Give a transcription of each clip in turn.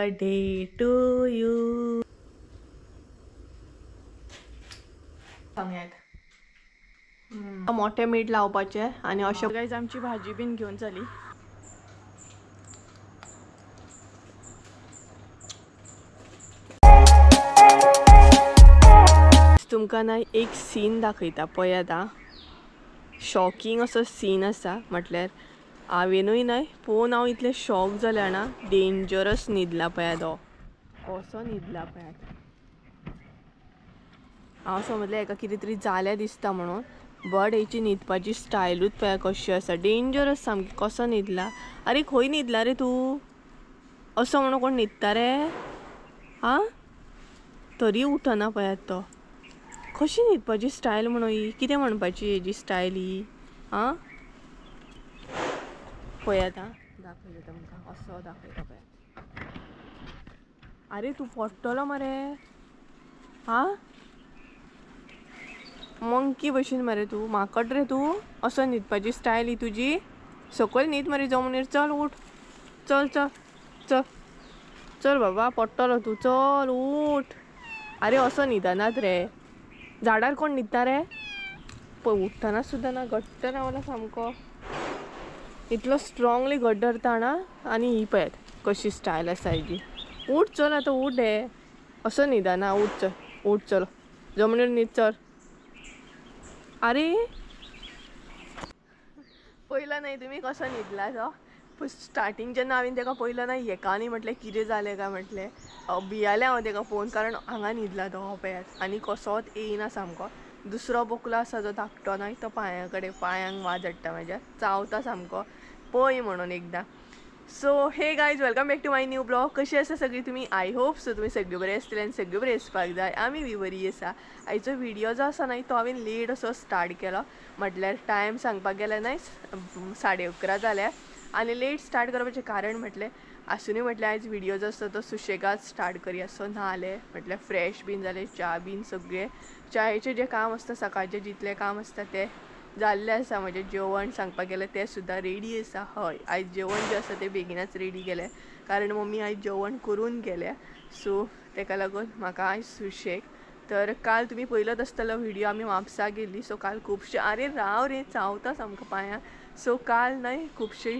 Birthday to you. मोठे मीठ लावपाचे आणि अशें गायज आमची भाजी बीन घेऊन जाली. तुमकां ना एक सीन दाखयता पळयात आं. शॉकिंग असो सीन आसा. म्हटल्यार हांवेनूय न्हय पळोवन हांव इतलें शॉक जालें ना. डेंजरस न्हिदला पळयात हो. कसो न्हिदला पळयात. हांव समजलें हेका कितें तरी जालें दिसता म्हणून. बट हेची न्हिदपाची स्टायलूच पळय कशी आसा. डेंजरस सामकी. कसो न्हिदला. अरे खंय न्हिदला रे तूं. असो म्हणून कोण न्हिदता रे आं. तरी उठना पळयात तो. कशी न्हिदपाची स्टायल म्हणून ही. कितें म्हणपाची हेजी स्टायल ही आं. पळयात आं. दाखयता तुमकां. असो दाखयता पळयात. अरे तूं पडटलो मरे आं. मंकी भशेन मरे तूं. माकड रे तूं. असो न्हिदपाची स्टायल ही तुजी. सकयल न्हीद मरे जमनीर. चल उठ. चल चल चल चल बाबा पडटलो तूं. चल उठ. अरे असो न्हिदनात रे. झाडार कोण न्हिदता रे. पळय उठतना सुद्दां ना. घट्ट रावला सामको. इतलो स्ट्रॉंगली घट धरता ना. आनी ही पळयात कशी स्टायल आसा हेजी. उठ चल आतां उठ हे. असो न्हिदना. उठ चल. उठ चल जमनीर न्हीद चल. अरे पळयला न्हय तुमी कसो न्हिदला तो. स्टार्टींग जेन्ना हांवें ताका पळयलो ना हेका न्ही म्हटलें कितें जालें काय म्हटलें. भियालें हांव ताका पळोवन. कारण हांगा न्हिदला तो हो पळयात. आनी कसोच येयना सामको. दुसरो बोकलो आसा जो धाकटो न्हय तो पांया कडेन पांयांक वाज हाडटा म्हाज्या. चावता सामको. पळय म्हणून एकदां. So hey guys welcome back to my new blog. कशी आसा सगळीं तुमी. आय होप सो तुमी सगळीं बरे आसतले आनी सगळीं बरे आसपाक जाय. आमी बी बरी आसा. आयचो व्हिडिओ जो आसा न्हय तो हांवें लेट असो स्टार्ट केलो. म्हटल्यार टायम सांगपाक गेल्यार न्हय 11:30 जाल्या. आनी लेट स्टार्ट करपाचें कारण म्हटलें आसुनूय म्हटल्यार आयज व्हिडिओ जो आसा तो सुशेगाद स्टार्ट करया. सो न्हालें म्हटल्यार फ्रेश बीन जालें. च्या बीन सगळें च्यायेचें जें काम आसता सकाळचें जितलें काम आसता तें जाल्लें आसा. म्हजें जेवण सांगपाक गेल्यार तें सुद्दां रेडी आसा. हय आयज जेवण जें आसा तें बेगीनच रेडी केलें. कारण मम्मी आयज जेवण करून गेल्या. सो तेका लागून म्हाका आयज सुशेग. तर काल तुमी पळयलोच आसतलो व्हिडिओ आमी म्हापसा गेल्लीं. सो काल खुबशे अरे राव रे चावता सामको पांयां. सो काल न्हय खुबशी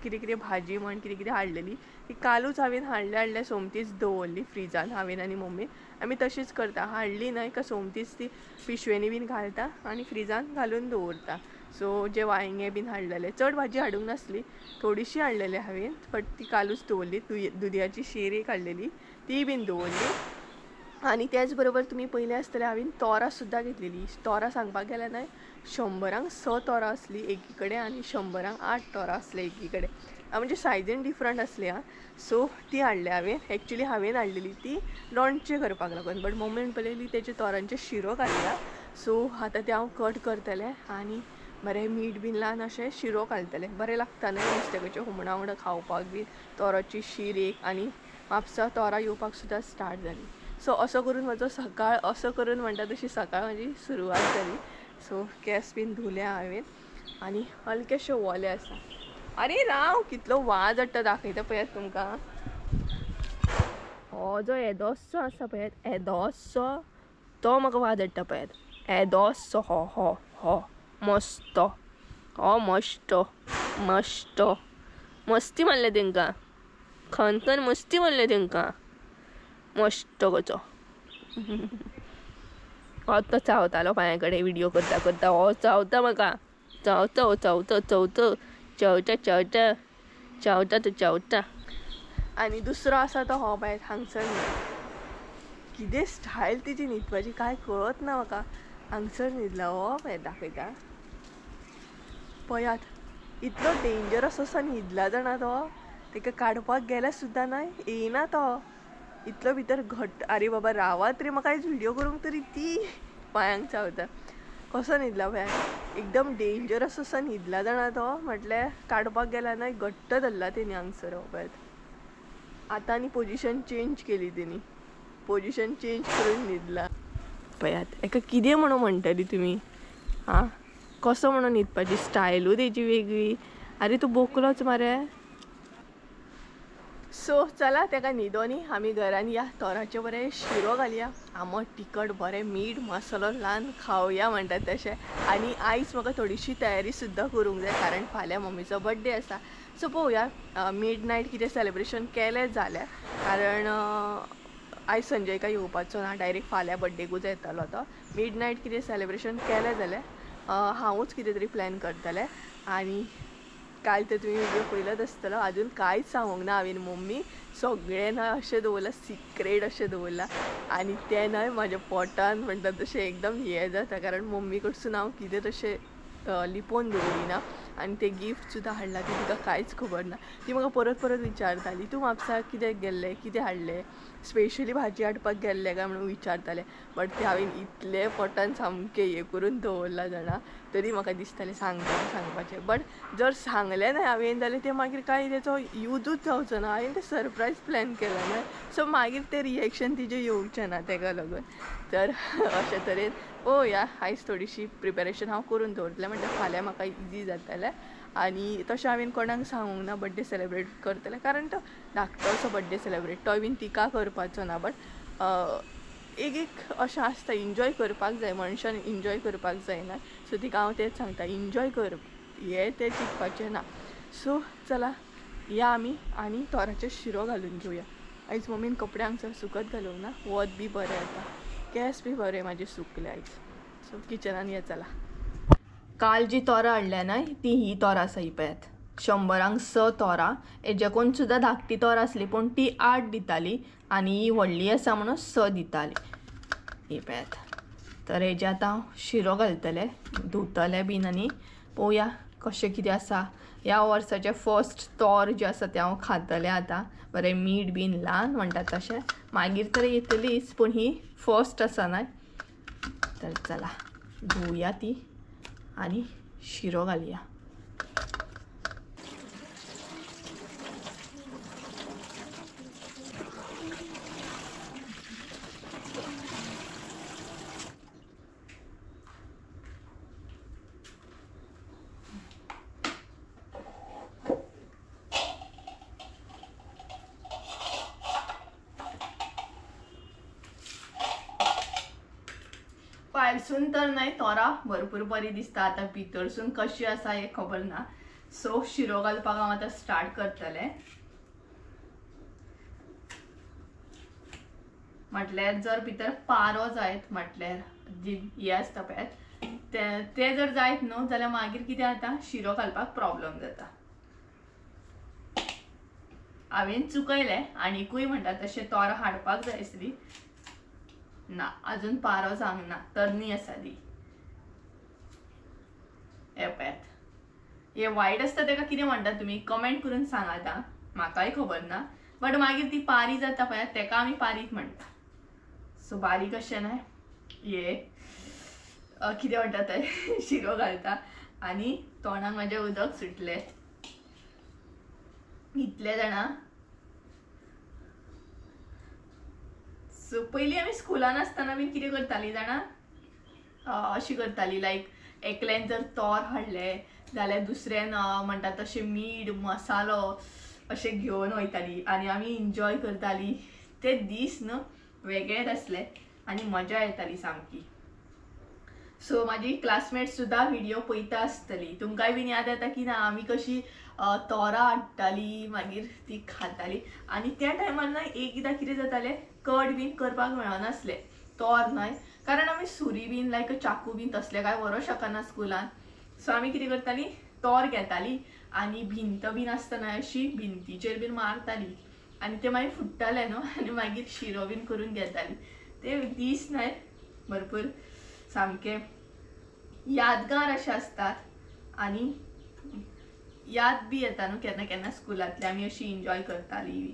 कितें कितें भाजी म्हण कितें कितें हाडलेली ती कालूच हांवें हाडल्या सोमतीच दवरली फ्रिजान. हांवें आनी मम्मी आमी तशीच करता. हाडली न्हय का सोमतीच ती पिशवेनी बीन घालता आनी फ्रिजान घालून दवरता. सो जे वांयगें बीन हाडलेलें चड भाजी हाडूंक नासली. थोडीशी हाडलेली हांवें बट ती कालूच दवरली. दुदयाची शीर एक हाडलेली ती बीन दवरली. आनी त्याच बरोबर तुमी पयलें आसतलें हांवें तोरां सुद्दां घेतलेलीं. तोरां सांगपाक गेल्यार न्हय 100क 6 तोरां आसलीं एकी कडेन आनी 100क 8 तोरां आसलीं एकी कडेन. म्हणजे सायजीन डिफरंट आसली आं. सो ती हाडली हांवें. एक्चुली हांवें हाडलेली ती लोणचें करपाक लागून. बट मम्मीन पळयली तेचे तोरांचे शिरो घालया. सो आतां तें हांव कट करतलें आनी बरें मीठ बीन लावन अशें शिरो घालतलें. बरें लागता न्हय नुस्त्याच्या हुमणा वांगडा खावपाक बीन तोराची शीर एक. आनी म्हापसा तोरां येवपाक सुद्दां स्टार्ट जालीं. सो असो करून म्हजो सकाळ असो करून म्हणटा तशी सकाळ म्हाजी सुरवात जाली. सो केंस बीन धुले हांवें आनी हलकेशे ओले आसा. अरे राव कितलो वाज हाडटा दाखयता पळयात तुमकां. हो जो येदोसो आसा पळयात येदोसो तो म्हाका वाज हाडटा पळयात. येदोसो हो हो हो मस्त. हो मस्त मस्त मस्ती मारले तेंकां. खंतन मस्ती मारले तेंकां. मस्त कसो हो तो चावतालो पांया कडेन व्हिडिओ करता करता. हो चावता म्हाका. चावता हो चावता चावता चावता चावता चावता तो चावता. आनी दुसरो आसा तो हो पळयात हांगसर कितें स्टायल तेजी न्हिदपाची काय कळत ना म्हाका. हांगसर न्हिदला हो पळयात दाखयता पळयात. इतलो डेंजरस असो न्हिदला जाणा तो. तेका काडपाक गेल्यार सुद्दां न्हय येयना तो. इतलो भितर घट्ट. अरे बाबा रावात रे म्हाका आयज व्हिडिओ करूंक तरी ती पांयांक चावता. कसो न्हिदला पळयात. एकदम डेंजरस असो न्हिदला जाणा तो. म्हटल्यार काडपाक गेल्यार न्हय घट्ट धरला तेणी हांगसर हो पळयात. आतां आनी पोजिशन चेंज केली तेणी. पोजिशन चेंज करून न्हिदला पळयात. हेका कितें म्हणून म्हणटली तुमी आं. कसो म्हणून न्हिदपाची स्टायलू तेजी वेगळी. अरे तूं बोकलोच मरे. सो चला तेका न्हिदोनी आमी घरान या तोराचे बरें शिरो घालया आमट तिखट बरें मीठ मसालो लावन खावया म्हणटात तशें. आनी आयज म्हाका थोडीशी तयारी सुद्दां करूंक जाय कारण फाल्यां मम्मीचो बर्थडे आसा. सो पळोवया मिड नायट कितें सेलिब्रेशन केलें जाल्यार कारण आयज संजयका येवपाचो ना डायरेक्ट फाल्यां बर्थडेकूच येतलो तो. मिड नायट कितें सेलिब्रेशन केलें जाल्यार हांवूच कितें तरी प्लॅन करतलें. आनी काल तर तुमी व्हिडिओ पळयलोच आसतलो आजून कांयच सांगूंक ना हांवें मम्मी सगळें न्हय अशें दवरलां सिक्रेट अशें दवरलां. आनी तें न्हय म्हाज्या पोटान म्हणटा तशें एकदम हें जाता कारण मम्मी कडसून हांव कितें तशें लिपोवन दवरिना. आनी तें गिफ्ट सुद्दां हाडलां ती तिका कांयच खबर ना. ती म्हाका परत परत विचारताली तूं म्हापसाक कित्याक गेल्लें कितें हाडलें स्पेशली भाजी हाडपाक गेल्लें काय म्हणून विचारतालें. बट तें हांवें इतलें पोटान सामकें हें करून दवरलां जाणा तरी म्हाका दिसतालें सांगपाचें. बट जर सांगलें न्हय हांवें जाल्यार तें मागीर कांय तेचो यूजूच जावचो ना. हांवें तें सरप्रायज प्लॅन केलो न्हय सो मागीर तें रिएक्शन तिजें येवचें ना तेका लागून. तर अशे तरेन पळोवया आयज थोडीशी प्रिपेरेशन हांव करून दवरतलें म्हणजे फाल्यां म्हाका इजी जातलें. आनी तशें हांवें कोणाक सांगूंक ना बर्थडे सेलिब्रेट करतलें कारण तो धाकटोसो बर्थडे सेलिब्रेट तो बीन तिका करपाचो ना. बट एक अशें आसता एन्जॉय करपाक जाय मनशान एन्जॉय करपाक जायना. सो तिका हांव तेंच सांगता एन्जॉय कर हें तें चिंतपाचें ना. सो चला या आमी आनी तोराचो शिरो घालून घेवया. आयज मम्मीन कपडे हांगसर सुकत घालूंक ना वत बी बरें येता केंस बी बरें म्हाजे सुकले आयज. सो किचनान या चला. काल जी तोरां हाडल्या न्हय ती ही तोरां आसा ही पळयात 100 6 तोरां. हेज्याकून सुद्दां धाकटी तोर आसली पूण ती 8 दिताली आनी ही व्हडली आसा म्हणून 6 दिताली ही पळयात. तर हेजे आतां हांव शिरो घालतलें धुतलें बीन आनी पळोवया कशें कितें आसा. ह्या वर्साचें फर्स्ट तोर जें आसा तें हांव खातलें आतां बरें मीठ बीन लावन म्हणटात तशें. मागीर तर येतलीच पूण ही फर्स्ट आसा न्हय. तर चला धुवया ती आनी शिरो घालया. भायरसून तर न्हय तोरां भरपूर बरी दिसता आतां भितरसून कशी आसा हें खबर ना. सो शिरो घालपाक हांव आतां स्टार्ट करतलें. म्हटल्यार जर भितर पारो जायत म्हटल्यार हें आसता पळयात तें जर जायत न्हू जाल्यार मागीर कितें जाता शिरो घालपाक प्रॉब्लेम जाता. हांवें चुकयलें आनीकूय म्हणटा तशें तोरां हाडपाक जाय आसली ना अजून पारो जावंक ना तरणी आसा ती. हे पळयात हे वायट आसता तेका कितें म्हणटा तुमी कमेंट करून सांगात आं म्हाकाय खबर ना. बट मागीर ती पारी जाता पळयात तेका आमी पारीक म्हणटा. सो बारीक अशें न्हय हे कितें म्हणटा तें शिरो घालता आनी तोंडाक म्हाज्या उदक सुटलें इतले जाणां. सो पयलीं आमी स्कुलान आसतना बीन कितें करतालीं जाणां अशी करतालीं लायक एकल्यान जर तोर हाडलें जाल्यार दुसऱ्यान म्हणटा तशें मीठ मसालो अशें घेवन वयतालीं आनी आमी एन्जॉय करतालीं. ते दीस न्हू वेगळेच आसले आनी मजा येताली सामकी. सो म्हाजी क्लासमेट्स सुद्दां व्हिडिओ पळयता आसतली तुमकांय बीन याद येता की ना आमी कशी तोरां हाडटालीं मागीर ती खातालीं. आनी त्या टायमार न्हय एकदां कितें जातालें कट बीन करपाक मेळनासलें तोर न्हय कारण आमी सुरी बीन लायक चाकू बीन तसलें कांय व्हरों शकना स्कुलान. सो आमी कितें करतालीं तोर घेतालीं आनी भिंत बीन आसता न्हय अशी भिंतीचेर बीन मारतालीं आनी तें मागीर फुट्टालें न्हू आनी मागीर शिरो बीन करून घेतालीं. ते दीस न्हय भरपूर सामके यादगार अशें आसतात आनी याद बी येता न्हू केन्ना केन्ना स्कुलांतली आमी अशी एन्जॉय करतालीं.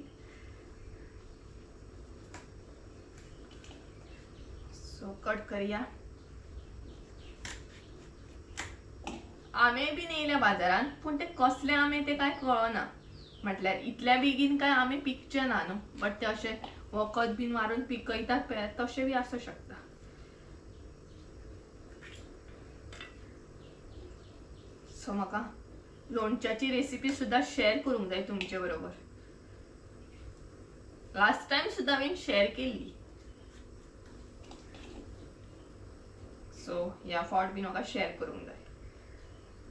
सो कट करया. आमे बीन येयले बाजारान पूण ते कसले आमे ते काय कळना. म्हटल्यार इतल्या बेगीन काय आमे पिकचे ना न्हू बट ते अशें वखद बीन मारून पिकयतात पळय तशें बी आसूं शकता. सो म्हाका लोणच्याची रेसिपी सुद्दां शेअर करूंक जाय तुमचे बरोबर. लास्ट टाइम सुद्धा हांवें शेअर केली. सो ह्या फावट बी म्हाका शेअर करूंक जाय.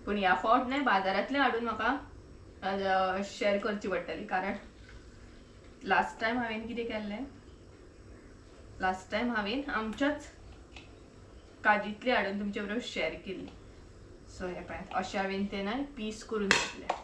पण ह्या फावट न्हय बाजारांतले हाडून म्हाका शेअर करची पडटली. कारण लास्ट टाइम हांवें कितें केल्लें, लास्ट टाइम हांवें आमच्याच काजीतली हाडून तुमचे बरोबर शेअर केली. सो हे पळयात अशें हांवें ते न्हय पीस करून घेतले.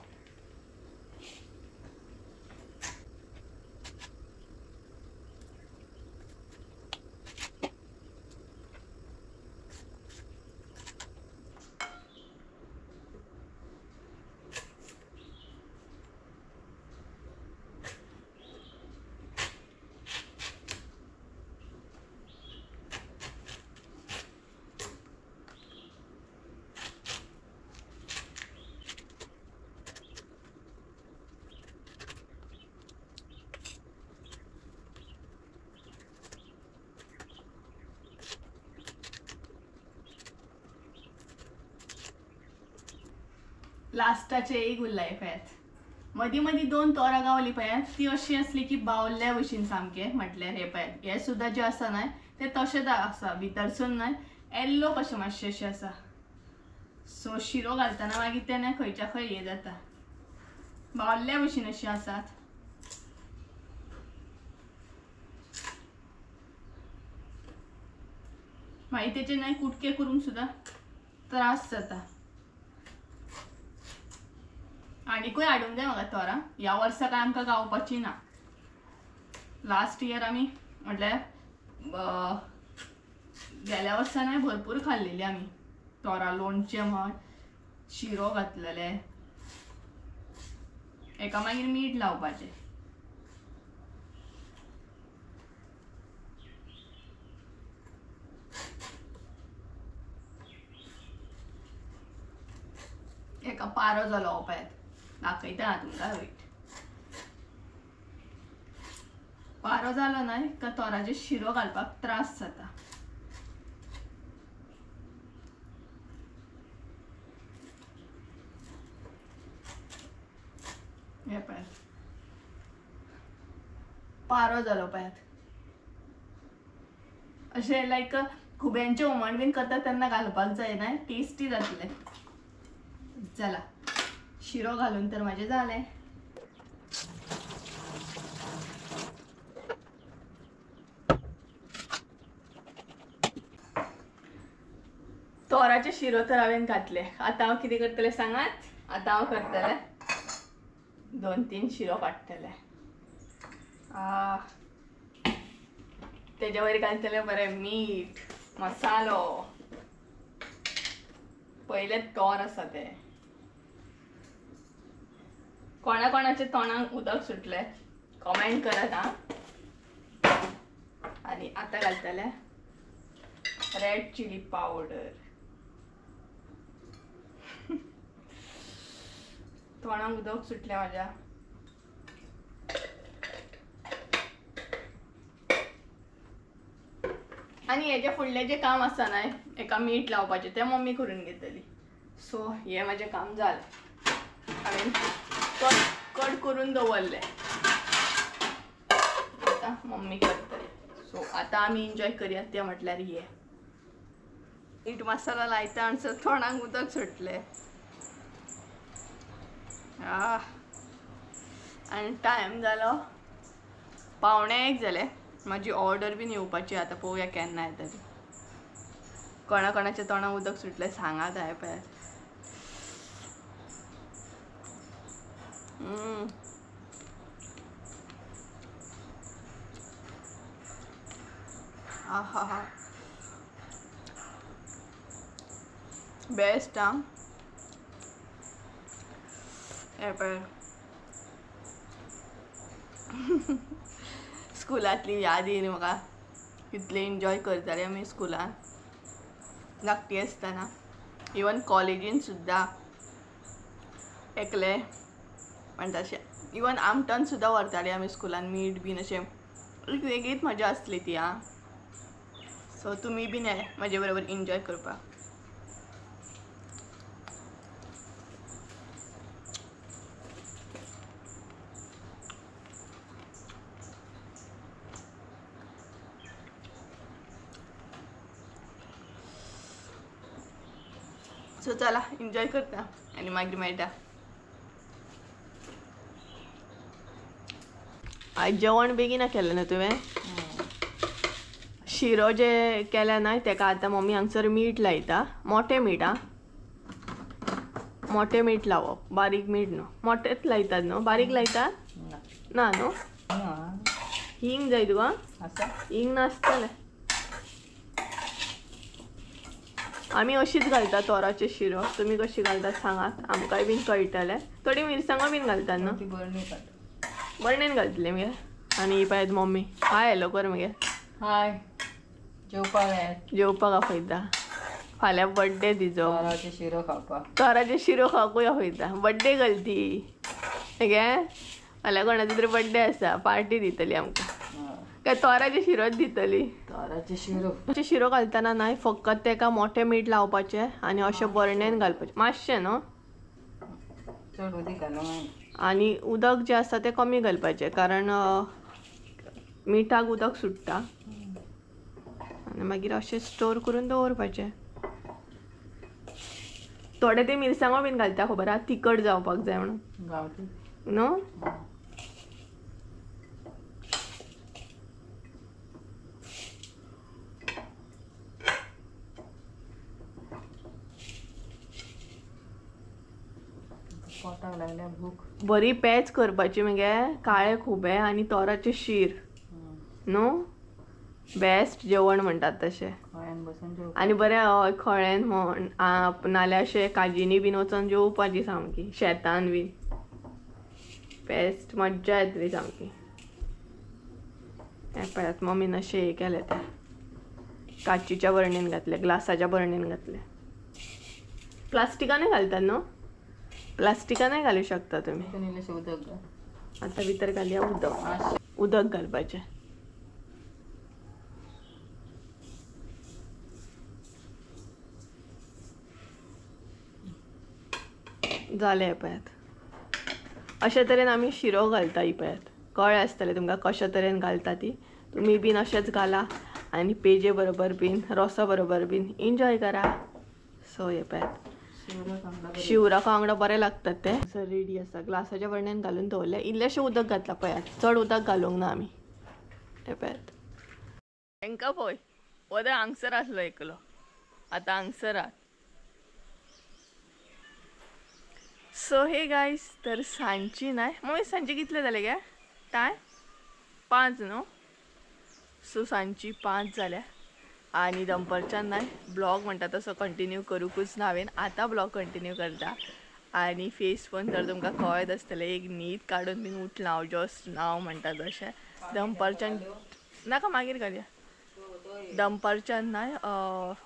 लास्टाचे एक उरलाय पळयात. मदीं मदीं 2 तोरां गावली पळयात. ती अशी असली की बावल्ल्या भशेन सामके. म्हटल्यार हे पळयात हे सुद्धा जे आसा न्हय ते तशेंच आसा. भितरसून न्हय येल्लो कशें मातशें अशें आसा. सो शिरो घालतना मागीर ते न्हय खंयच्या खंय हे जाता, बावल्ल्या भशेन अशी आसात. मागीर तेचे न्हय कुटके करूंक सुद्धा त्रास जाता. आनीकूय हाडूंक जाय म्हाका तोरां. ह्या वर्सा काय आमकां गावपाची ना. लास्ट इयर आमी म्हटल्यार गेल्या वर्सा न्हय भरपूर खाल्लेली आमी तोरां. लोणचें म्हण, शिरो घातलेले, एका मागीर मीठ लावपाचें. एका पारो जालो हो पळयात. दाखयता तुमकां वेट. पारो जालो न्हय का तोराचे शिरो घालपाक त्रास जाता. हे पळयात पारो जालो पळयात. अशें लायक खुब्यांचें हुमण बीन करता तेन्ना घालपाक जाय न्हय, टेस्टी जातलें. चला शिरो घालून तर माझे झाले. तोराचे शिरो तर हांवें घातले. आतां हांव कितें करतलें सांगात. आतां हांव करतलें 2-3 शिरो काडटलें. तेजे वयर घालतलें बरें मीठ, मसालो. पयले तोर आसा ते. कोणा कोणाच्या तोंडाक उदक सुटले कमेंट करात हां. आणि आता घालतले रेड चिली पावडर. तोंडाक उदक सुटले माझ्या. आणि हेजे फुडले जे काम आसा न्हय एका मीठ लावपाचें ते मम्मी करून घेतली. सो हे माझे काम जालें. हांवें कट करून दवरले. आता मम्मी करतली. सो आता आमी एन्जॉय करूया ते म्हटल्यार हे. मीठ मसाला लायता आणि तोंडाक उदक सुटले. आणि टायम जालो 1:45 जाले. माझी ऑर्डर बीन येवपाची. आता पळोवया केन्ना येता ती. कोणा कोणाच्या तोंडाक उदक सुटले सांगात हाय पळय. आहा बेस्ट हां. हे पळय स्कुलांतली याद येयली म्हाका. कितले एन्जॉय करताले आमी स्कुलान धाकटी आसतना. इवन कॉलेजीन सुद्दां एकले म्हणटा अशें इवन आमटान सुद्दां व्हरताले आमी स्कुलान मीठ बीन अशें. एक वेगळीच मजा आसली ती आं. सो तुमी बीन ये म्हजे बरोबर एन्जॉय करपाक. सो चला एन्जॉय करता आनी मागीर मेळटा. आज जेवण बेगीना केलें ना तुवें. शिरो जे केल्या ना तेका आतां मम्मी हांगसर मीठ लायता. मोठें मीठ आं, मोठें मीठ लावप, बारीक मीठ न्हू. मोठेंच लायतात न्हू, बारीक लायतात ना न्हू. हिंग जाय तुका. हिंग नासतलें. आमी अशीच घालता तोराचे शिरो. तुमी कशी घालतात सांगात, आमकांय बीन कळटलें. थोडी मिरसांगो बीन घालतात न्हू. बरणेन घालतले मगे. आनी पळयत मम्मी हाय हॅलो कर मगे. हाय जेवपाक आपयता. फाल्यां बर्थडे तिचो. तोराचे शिरो खावपाक. तोराचे शिरो खावपूय आपयता. बर्थडे घालती गे. फाल्यां कोणाचो तरी बर्थडे आसा, पार्टी दितली आमकां. काय तोराचे शिरोच दितली. तोराचे शिरो घालतना न्हय फकत तेका मोठें मीठ लावपाचें आनी अशें बरणेन घालपाचें मातशें न्हू. चड उदीक घालूंक. आनी उदक जें आसा तें कमी घालपाचें कारण मिठाक उदक सुट्टा. आनी मागीर अशें स्टोर करून दवरपाचें. थोडे ते मिरसांगो बीन घालता खबर आहा, तिखट जावपाक जाय म्हणून न्हू. पोटाक लागल्या भूक. बरी पेज करपाची मगे. काळे खुबे आनी तोराचे शीर न्हू. बेस्ट जेवण म्हणटात तशें. आनी बरें खळ्यान म्हण नाल्यार अशें काजींनी बीन वचोन जेवपाची सामकी शेतान बीन. बेस्ट मज्जा येतली सामकी. हें पळयात मम्मीन अशें हें केलें तें काचीच्या बरणेन घातलें, ग्लासाच्या बरणेन घातलें. प्लास्टिकानूय घालतात न्हू. प्लास्टिकानूय घालूं शकता तुमी. आतां भितर घालया उदक घालपाचें. जालें पळयात. अशे तरेन आमी शिरो घालता. ही पळयात कळ्ळें आसतलें तुमकां कशे तरेन घालता ती. तुमी बीन अशेंच घाला आनी पेजे बरोबर बीन रोसा बरोबर बीन एन्जॉय करा. सो हे पळयात शिवराका वांगडा बरें लागतात ते. सर रेडी आसा. ग्लासाच्या बरणेन घालून दवरले. इल्लेशें उदक घातला पळयात, चड उदक घालूंक ना आमी. हे पळयात तांकां पळय वोदय हांगसर आसलो एकलो, आतां हांगसर आहा. सो हे गायज तर सांजची नाय मम्मी सांजचे कितले जाले गे टायम 5 न्हू. सो सांजची 5 जाल्या आनी दनपारच्यान नाय ब्लॉग म्हणटा तसो कंटिन्यू करूंकूच ना हांवें. आतां ब्लॉग कंटिन्यू करता आनी फेस पण तर तुमकां कळत आसतलें. एक न्हीद काडून बीन उठलां हांव जस्ट नाव म्हणटा तशें. दनपारच्यान नाका मागीर घालया. दनपारच्यान नाय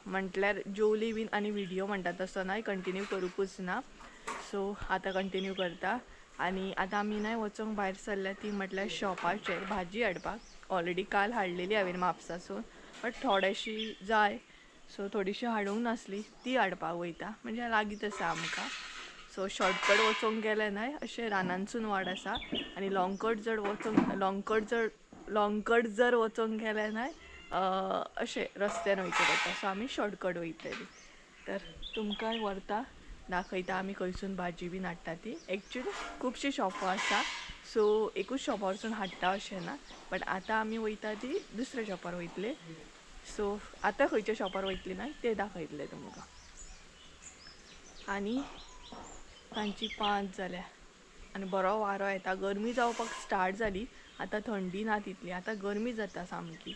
म्हटल्यार जेवली बीन आनी व्हिडिओ म्हणटा तसो नाय कंटिन्यू करूंकूच ना. सो आतां कंटिन्यू करता. आनी आतां आमी नाय वचोंक भायर सरल्या ती म्हटल्यार शॉपाचेर भाजी हाडपाक. ऑलरेडी काल हाडलेली हांवें म्हापसासून बट थोडीशी जाय सो थोडीशी हाडूंक नासली ती हाडपाक वयता. म्हणजे लागींच आसा आमकां. सो शॉर्टकट वचोंक गेलें नाय अशें रानांतसून वाट आसा आनी लॉंगकट जर वचोंक गेलें नाय अशें रस्त्यान वयचें पडटा. सो आमी शॉर्टकट वयतली. तर तुमकां व्हरता दाखयता आमी खंयसून भाजी बीन हाडटा ती. एक्चुली खुबशीं शॉपां आसा सो एकूच शॉपार वचून हाडटा अशें ना. बट आतां आमी वयता ती दुसऱ्या शॉपार वयतले. सो आतां खंयच्या शॉपार वयतली ना ते दाखयतले तुमकां. आनी सांजची 5 जाल्या आनी बरो वारो येता. गरमी जावपाक स्टार्ट जाली. आतां थंडी ना तितली, आतां गरमी जाता सामकी.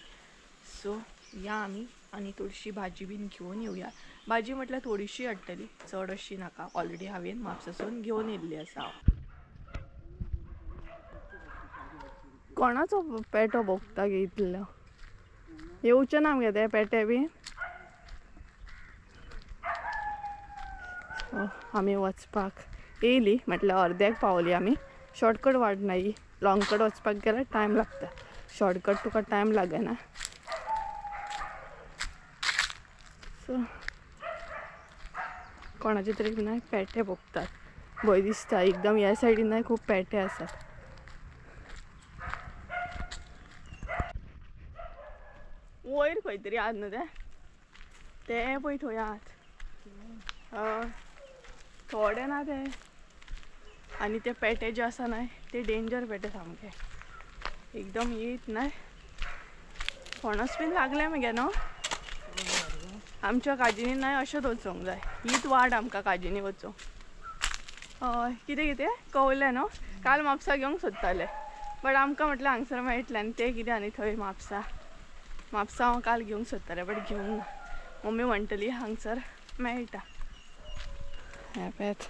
सो या आमी आनी थोडीशी भाजी बीन घेवन येवया. भाजी म्हटल्यार थोडीशी हाडटली, चड अशी नाका. ऑलरेडी हांवें म्हापसासून घेवन येयल्ली आसा. कोणाचो पेटो भोगता गे इतलो. येवचे ना मगे ते पेटे बीन. आमी वचपाक येयली म्हटल्यार अर्द्याक पावली आमी. शॉर्टकट वाट ना ही. लॉंगकट वचपाक गेल्यार टायम लागता. शॉर्टकट तुका टायम लागना. सो कोणाचे तरी नाय पेटे भोगतात. भंय दिसता एकदम. ह्या सायडीन नाय खूब पेटे आसात. वयर खंय तरी आहात न्हू ते पळय थंय आहात. थोडे ना ते आणि ते पेटे जे आसा नाही ते डेंजर पेटे सामके एकदम येत नाही. फणस बीन लागले मगे न्हू आमच्या काजीनी नाही अशेंच वचोंक जाय. हीच वाट आमकां काजीनी वचोंक. हय कितें कितें कवले न्हू काल म्हापसा घेवंक सोदताले बट आमकां म्हटलें हांगसर मेळटलें आनी ते कितें आनी थंय म्हापसा हांव काल घेवंक सोदतालें बट घेवंक ना. मम्मी म्हणटली हांगसर मेळटा. हे पळयात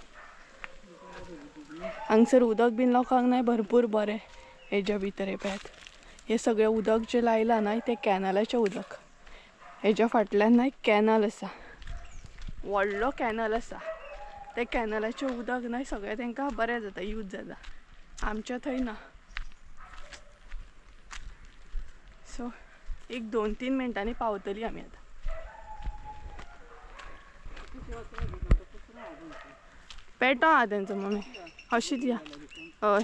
हांगसर उदक बीन लोकांक नाही भरपूर बरें. हेज्या भितर हे पळयात हे सगळें उदक जें लायलां न्हय तें कॅनलाचें उदक. हेज्या फाटल्यान न्हय कॅनल आसा व्हडलो कॅनल आसा. ते कॅनलाचें उदक न्हय सगळें तांकां बरें जाता यूज जाता. आमच्या थंय ना. सो एक 2-3 मिनटांनी पावतली आमी आतां. पेटो आहा तेंचो मम्मी अशीच या. हय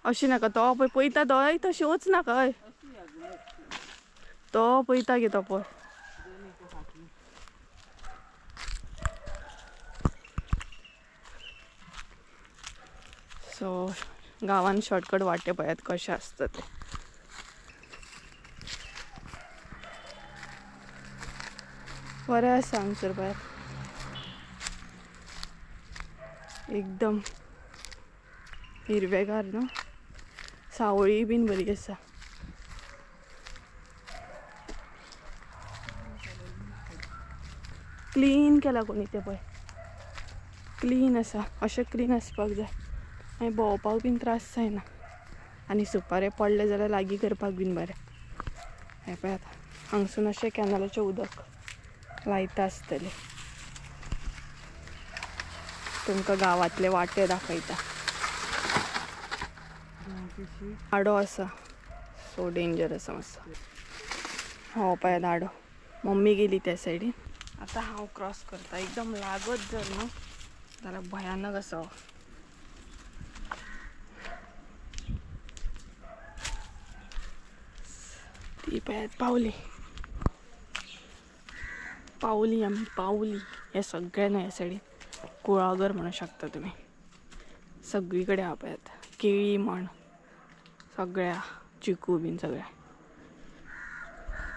अशी नाका तो पळय पळयता तो तशी वच नाका. हय तो पळयता गे तो पळय. सो गांवान शॉर्टकट वाटे पळयात कशें आसता ते. बरें आसा हांगसर पळयात एकदम हिरवेगार न्हू सावळी बीन बरी आसा. क्लीन केला कोणी ते पळय क्लीन आसा. अशें क्लीन आसपाक जाय आनी भोंवपाक बीन त्रास जायना आनी सुपारे पडले जाल्यार लागीं करपाक बीन बरें. हे पळयात हांगसून अशें कॅनलाचें उदक लायता आसतलें. तुमकां गांवांतले वाटे दाखयता. आडो आसा सो डेंजर आसा मातसो. हो पळयात आडो. मम्मी गेली त्या सायडीन. आतां हांव क्रॉस करता. एकदम लागत जर न्हू जाल्यार भयानक आसा. ती पळयात पावली आमी पावली. हे सगळे न्हय ह्या सायडीन कुळागर म्हणू शकता तुमी. सगळी कडेन आहा पळयात केळी म्हण सगळ्या चिकू बीन सगळ्या.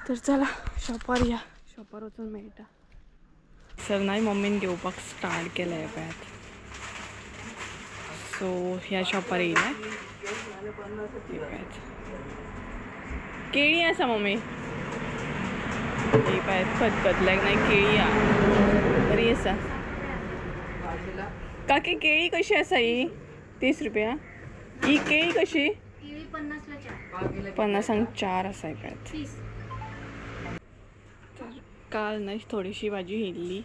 तर चला शॉपार या. शॉपार वचून मेळटा. सर नाही मम्मीन घेवपाक स्टार्ट केला हे पळयात. सो ह्या शॉपार येयला. केळी आसा मम्मी. ही पळयात खतखतल्याक नाही केळी आहा बरी आसा. काकी केळी कशी आसा ही 30 रुपया. ही केळी कशी 50 4 आसा. पळयात तर काल न्हय थोडीशी भाजी येयल्ली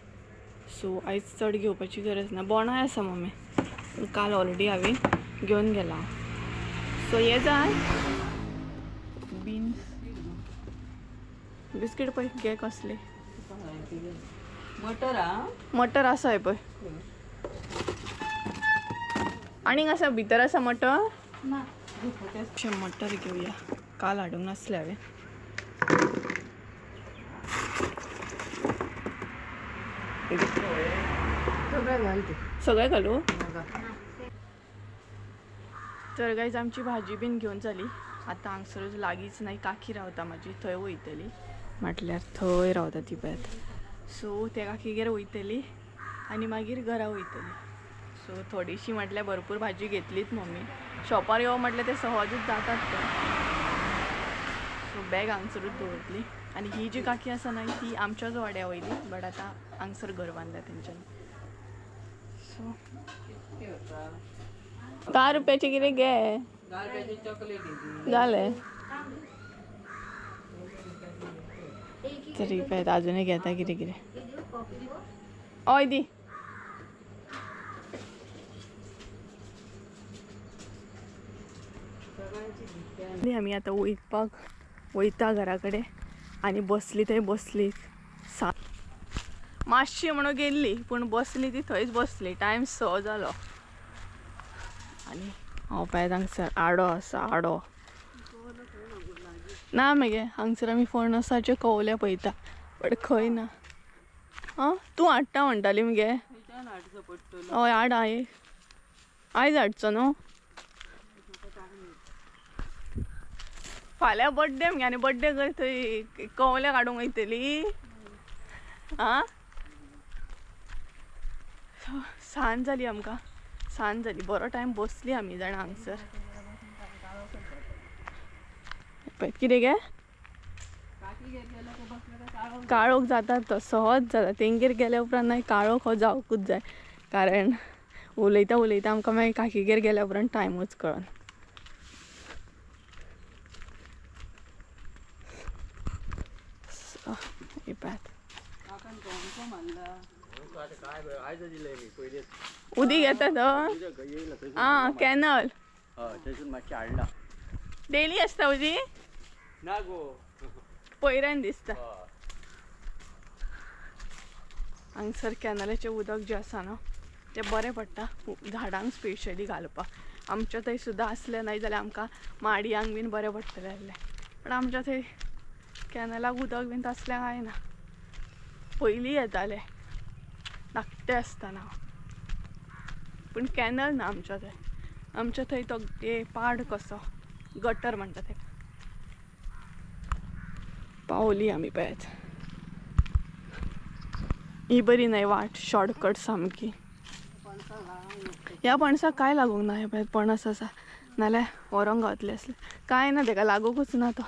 सो आयज चड घेवपाची गरज ना. बोणाय आसा मम्मी काल ऑलरेडी हांवें घेवन गेला. सो हे जाय बीन्स बिस्कीट पळय घे कसले. मटर आसा हे पळय. आनीक आसा भितर आसा मटर. मटर घेवया काल हाडूंक नासले हांवें. सगळें घालू. तर गायज आमची भाजी बीन घेवन जाली. आतां हांगसर लागींच नाही काकी रावता म्हाजी थंय वयतली म्हटल्यार थंय रावता ती पळयात. सो त्या काकीगेर वयतली आनी मागीर घरा वयतली. सो थोडीशी म्हटल्यार भरपूर भाजी घेतलीच मम्मी. शॉपार येवं म्हटल्यार ते सहजूच जातात ते. सो बॅग हांगसरूच दवरतली. आनी ही जी काकी आसा न्हय ती आमच्याच वाड्या वयली बट आतां हांगसर घर बांदल्या तेंच्यांनी. सो 10 रुपयाचे कितें घे जालें. तरी पळयात आजुनूय घेता कितें कितें. हय दी. आमी आतां वयता घरा कडेन आनी बसली थंय बसली. मातशी म्हणून गेल्ली पूण बसली ती थंयच बसली. टायम 6 जालो आनी हांव पळयात हांगसर आडो आसा. आडो ना मगे हांगसर आमी फणसाचे कवले पळयता बट खंय ना. आं तूं हाडटा म्हणटाली मगे हय हाड आयज हाडचो न्हू फाल्यां बड्डे मगे आनी बड्डे कर थंय कवले काडूंक वयतली आं सांज जाली आमकां सांज जाली बरो टायम बसली आमी जाणा हांगसर पळय कितें गे काळोख जाता तो सहज जाता तेंगेर गेल्या उपरांत मागीर काळोख हो जावकूच जाय कारण उलयता उलयता आमकां मागीर काकीगेर गेल्या उपरांत टायमूच कळना उदीक येता तो आं कॅनल डेली आसता उदीक पयऱ्यान दिसता हांगसर कॅनलाचें उदक जें आसा न्हू तें बरें पडटा झाडांक स्पेशली घालपाक आमच्या थंय सुद्दां असलें नाय जाल्यार आमकां माडयांक बीन बरें पडटलें आसलें पण आमच्या थंय कॅनलाक उदक बीन तसलें कांय ना पयलीं येतालें धाकटें आसतना पूण कॅनल ना आमच्या थंय तो पाड कसो गटर म्हणटा तेका पावली आमी पळयत ही बरी न्हय वाट शॉर्टकट सामकी ह्या पणसाक काय लागूंक ना हे पळय पणस आसा नाल्यार व्हरोंक गावतले असले कांय ना तेका लागूंकूच ना तो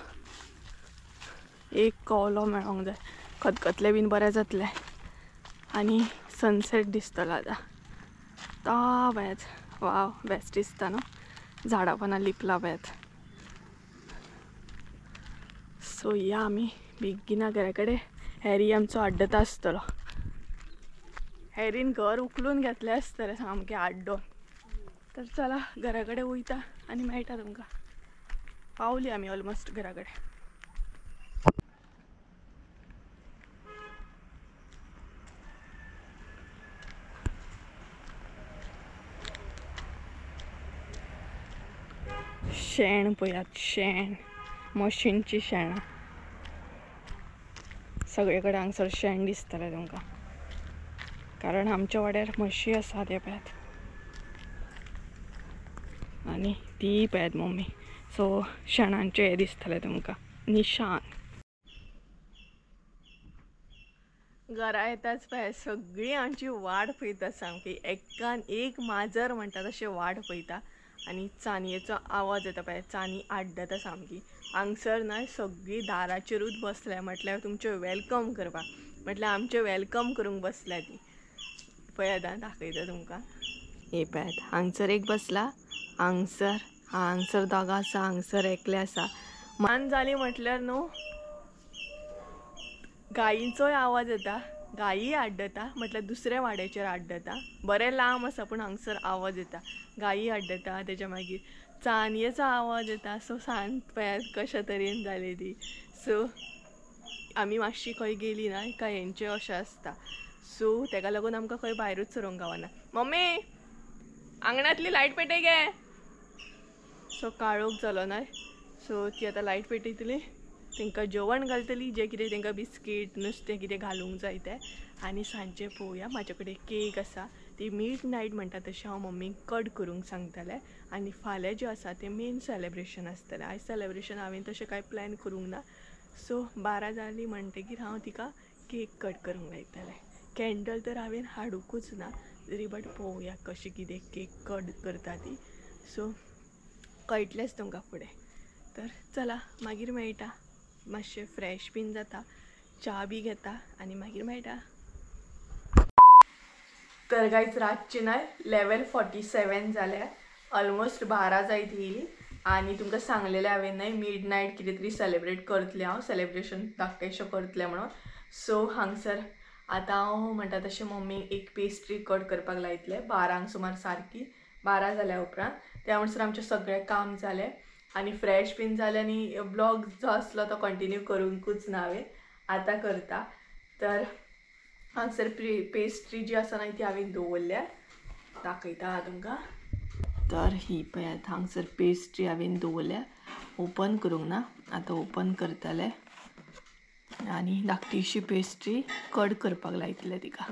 एक कवलो मेळोंक जाय खतखतलें बीन बरें जातलें आनी सनसेट दिसतलो आतां ता पळयत वाव बेस्ट दिसता न्हू झाडां पोंदा लिपला पळयत सो या आमी बेगिना घरा कडेन हॅरी आमचो आड्डता आसतलो हॅरीन घर उखलून घेतलें आसतलें सामकें आड्डोन तर चला घरा कडेन वयता आनी मेळटा तुमकां पावली आमी ऑलमोस्ट घरा कडेन शेण पळयात शेण मशीनची शेणां सगळे कडेन हांगसर शेण दिसतलें तुमकां कारण आमच्या वाड्यार म्हशी आसा ते पळयात आनी ती पळयात मम्मी सो शेणांचें हें दिसतलें तुमकां निशान घरा येताच पळय सगळीं आमची वाट पळयता सामकी एकान एक माजर म्हणटा तशें वाट पळयता आनी चानयेचो आवाज येता पळय चानी आड्डता सामकी हांगसर ना सगळीं दाराचेरूच बसल्या म्हटल्यार तुमचें वेलकम करपाक म्हटल्यार आमचें वेलकम करूंक बसल्या ती पळयात दाखयता तुमकां हे पळयात हांगसर एक बसला हांगसर दोगां आसा हांगसर एकले आसा मान जाली म्हटल्यार न्हू गायींचोय आवाज येता गायी आड्डता म्हटल्यार दुसऱ्या वाड्याचेर आड्डता बरें लांब आसा पूण हांगसर आवाज येता गायी आड्डता तेच्या मागीर चानयेचो आवाज येता सो सांज पळयात कशा तरेन जाली ती सो आमी मातशी खंय गेली ना काय हेंचें अशें आसता सो तेका लागून आमकां खंय भायरूच सरोंक गावना मम्मी आंगणांतली लायट पेटय गे सो काळोख जालो ना सो ती आतां लायट पेटयतली तांकां जेवण घालतली जें कितें तांकां बिस्कीट नुस्तें कितें घालूंक जाय तें आनी सांजचें पळोवया म्हाजे कडेन केक आसा ती मिड नायट म्हणटा तशें हांव मम्मीक कट करूंक सांगतलें आनी फाल्यां जें आसा तें मेन सेलेब्रेशन आसतलें आयज सेलेब्रेशन हांवें तशें कांय प्लॅन करूंक ना सो 12 जाली म्हणटकीर हांव तिका केक कट करूंक लायतलें कॅन्डल तर हांवें हाडूंकूच ना तरी बट पळोवया कशी कितें केक कट करता ती सो कळटलेंच तुमकां फुडें तर चला मागीर मेळटा मातशें फ्रेश बीन जाता च्या बी घेता आनी मागीर मेळटा तर गायज रातची ना 11:47 जाल्या ऑलमोस्ट 12 जायत येयली आनी तुमकां सांगलेलें हांवें न्हय मिड नायट कितें तरी सेलेब्रेट करतलें हांव सेलेब्रेशन धाकटेंशें करतलें म्हणून सो हांगसर आतां हांव म्हणटा तशें मम्मीक एक पेस्ट्री कट करपाक लायतलें 12 सुमार सारकी 12 जाल्या उपरांत त्या म्हणसर आमचें सगळें काम जालें आनी फ्रेश बीन जालें आनी ब्लॉग जो आसलो तो कंटिन्यू करूंकूच ना हांवें आतां करता तर हांगसर पेस्ट्री जी आसा न्हय ती हांवें दवरल्या दाखयता तुमकां तर ही पळयात हांगसर पेस्ट्री हांवें दवरल्या ओपन करूंक ना आतां ओपन करतलें आनी धाकटीशी पेस्ट्री कट करपाक लायतले तिका.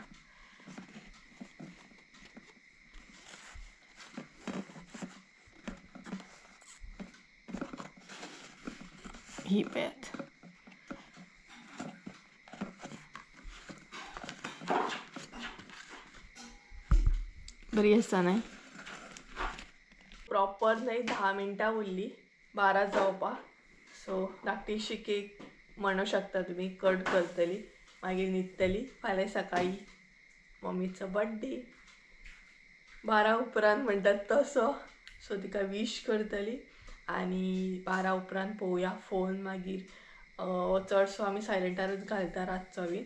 ही पळयात. बरी आसा न्हय. प्रॉपर न्हय 10 मिनटां उरली 12 जावपाक. सो धाकटीशी केक म्हणू शकता तुम्ही कट करतली मागीर न्हिदतली. फाल्यां सकाळी मम्मीचो बर्थडे 12 उपरांत म्हणटात तसो. सो तिका विश करतली आनी 12 उपरांत पळोवया फोन. मागीर चडसो आमी सायलेंटारूच घालता रातचो बीन.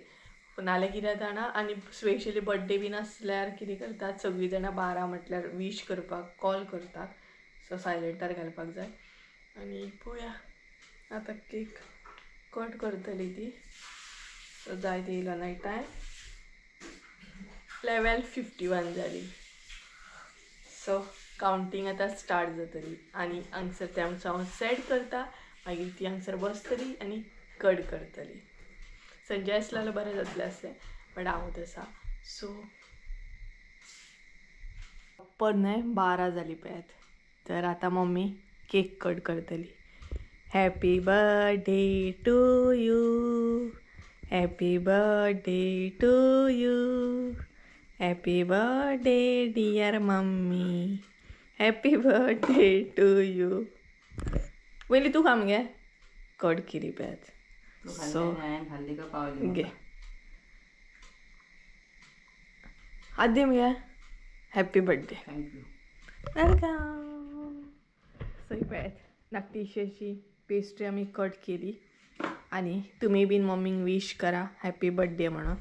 नाल्यार कितें जाणा आनी स्पेशली बर्थडे बीन आसल्यार कितें करतात सगळीं जाणां 12 म्हटल्यार विश करपाक कॉल करतात. सो सायलेंटार घालपाक जाय. आनी पळोवया आतां केक कट करतली ती. सो जायत येयलो न्हय टायम. 11:51 जाली. सो कावंटींग आतां स्टार्ट जातली आनी हांगसर ते आमचो हांव सेट करता. मागीर ती हांगसर बसतली आनी कट करतली. संजय आसलें जाल्यार बरें जातलें आसलें बट हांव तसा. सो प्रॉपर न्हय 12 जाली पळयात. तर आतां मम्मी केक कट करतली. Happy birthday to you. Happy birthday to you. Happy birthday dear mummy. Happy birthday to you. पयलीं तूं खाम गे. कट केली पळयात. सो घे आदी मगे. Happy birthday. Thank you. Welcome. So पळयात धाकटीशी अशी पेस्ट्री आमी कट केली आनी तुमी बीन मम्मीक विश करा हॅपी बर्थडे म्हणून.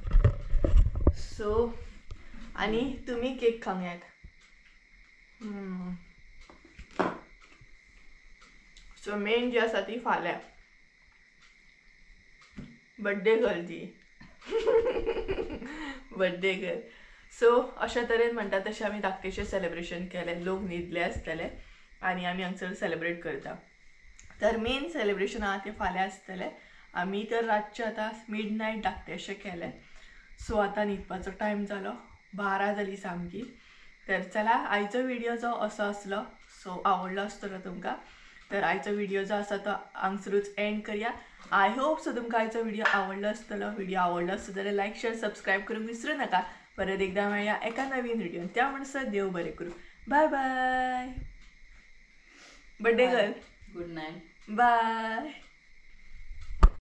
सो आनी तुमी केक खावंक येयात. सो मेन जी आसा ती फाल्यां बर्थडे गर्ल ती. Birthday girl. सो अशा तरेन म्हणटा तशें आमी धाकटेशें सेलिब्रेशन केलें. लोक न्हिदले आसतले आनी आमी हांगसर सेलिब्रेट करता. तर मेन सेलिब्रेशन आहा तें फाल्यां आसतलें. आमी तर रातचें आतां मिडनायट धाकटेशें केलें. सो आतां न्हिदपाचो टायम जालो 12 जाली सामकी. तर चला आयचो व्हिडिओ जो असो आसलो. सो आवडलो आसतलो तुमकां. तर आयचो व्हिडिओ जो आसा तो हांगसरूच एंड करया. आय होप सो तुमकां आयचो व्हिडिओ आवडलो आसतलो. व्हिडिओ आवडलो आसत जाल्यार लायक शेअर सबस्क्रायब करूंक विसरू नाका. परत एकदा मेळया एका नवीन व्हिडिओन. त्या म्हणसर देव बरें करूं. Bye bye. Birthday girl good night. Bye.